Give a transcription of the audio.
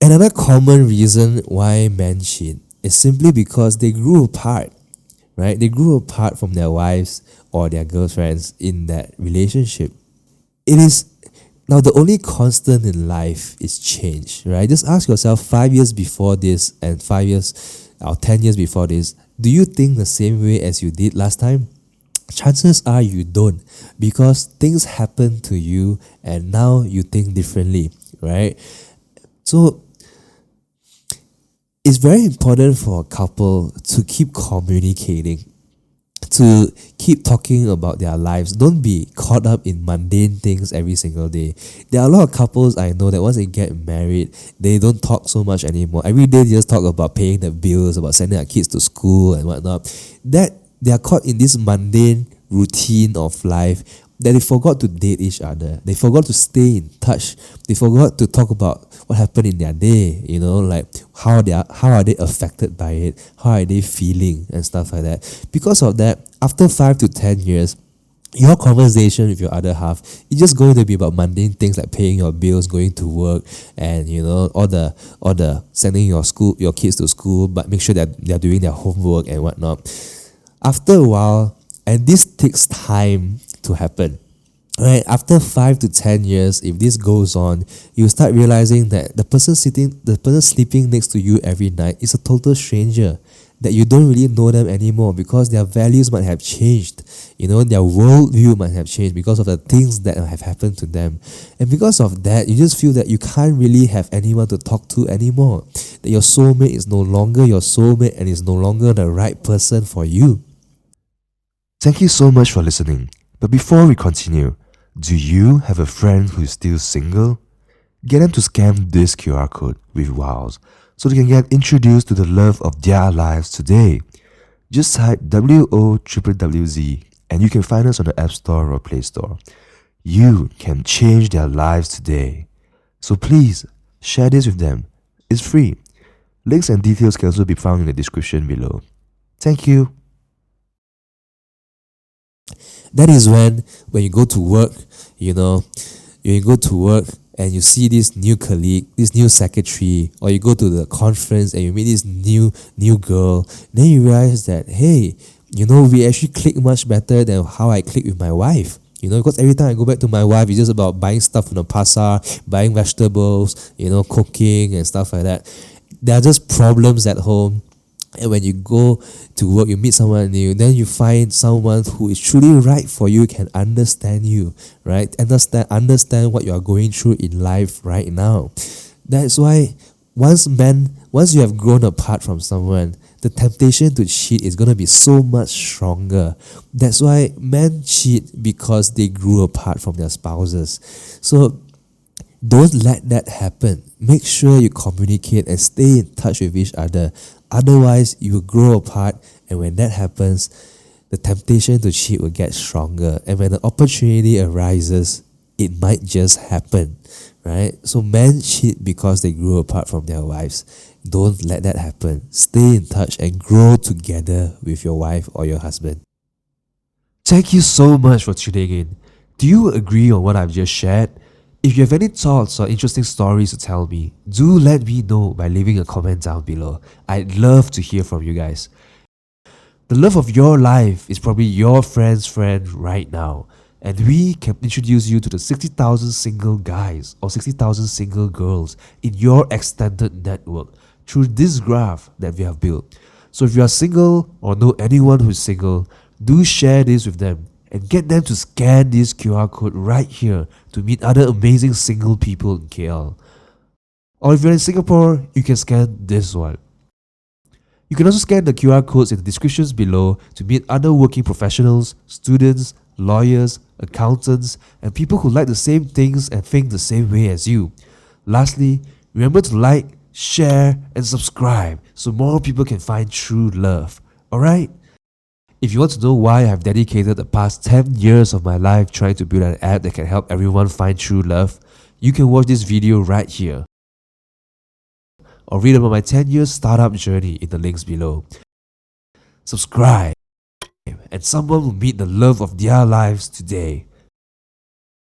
Another common reason why men cheat is simply because they grew apart, right? They grew apart from their wives or their girlfriends in that relationship. It is now the only constant in life is change, right? Just ask yourself 5 years before this and 5 years or 10 years before this, do you think the same way as you did last time? Chances are you don't, because things happen to you and now you think differently, right? So it's very important for a couple to keep communicating, to keep talking about their lives. Don't be caught up in mundane things every single day. There are a lot of couples I know that once they get married, they don't talk so much anymore. Every day they just talk about paying the bills, about sending their kids to school and whatnot. That they are caught in this mundane routine of life that they forgot to date each other. They forgot to stay in touch. They forgot to talk about what happened in their day, like how are they affected by it, how are they feeling and stuff like that. Because of that, after 5 to 10 years, your conversation with your other half is just going to be about mundane things like paying your bills, going to work, and all the sending your kids to school, but make sure that they're doing their homework and whatnot. After a while, and this takes time to happen, right? After 5 to 10 years, if this goes on, you start realizing that the person sleeping next to you every night is a total stranger, that you don't really know them anymore because their values might have changed, their worldview might have changed because of the things that have happened to them. And because of that, you just feel that you can't really have anyone to talk to anymore, that your soulmate is no longer your soulmate and is no longer the right person for you. Thank you so much for listening. But before we continue, do you have a friend who is still single? Get them to scan this QR code with Wowwwz so they can get introduced to the love of their lives today. Just type WOWWZ and you can find us on the App Store or Play Store. You can change their lives today. So please, share this with them. It's free. Links and details can also be found in the description below. Thank you. That is when you go to work, you go to work and you see this new colleague, this new secretary, or you go to the conference and you meet this new girl, then you realize that, hey, we actually click much better than how I click with my wife. Because every time I go back to my wife, it's just about buying stuff from the pasar, buying vegetables, cooking and stuff like that. There are just problems at home. And when you go to work, you meet someone new, then you find someone who is truly right for you, can understand you, right? Understand what you are going through in life right now. That's why once you have grown apart from someone, the temptation to cheat is going to be so much stronger. That's why men cheat, because they grew apart from their spouses. So don't let that happen. Make sure you communicate and stay in touch with each other. Otherwise, you will grow apart, and when that happens, the temptation to cheat will get stronger. And when the opportunity arises, it might just happen, right? So men cheat because they grew apart from their wives. Don't let that happen. Stay in touch and grow together with your wife or your husband. Thank you so much for tuning in. Do you agree on what I've just shared? If you have any thoughts or interesting stories to tell me, do let me know by leaving a comment down below. I'd love to hear from you guys. The love of your life is probably your friend's friend right now, and we can introduce you to the 60,000 single guys or 60,000 single girls in your extended network through this graph that we have built. So if you are single or know anyone who's single, do share this with them and get them to scan this QR code right here to meet other amazing single people in KL. Or if you're in Singapore, you can scan this one. You can also scan the QR codes in the descriptions below to meet other working professionals, students, lawyers, accountants, and people who like the same things and think the same way as you. Lastly, remember to like, share, and subscribe so more people can find true love. Alright? If you want to know why I've dedicated the past 10 years of my life trying to build an app that can help everyone find true love, you can watch this video right here. Or read about my 10-year startup journey in the links below. Subscribe, and someone will meet the love of their lives today.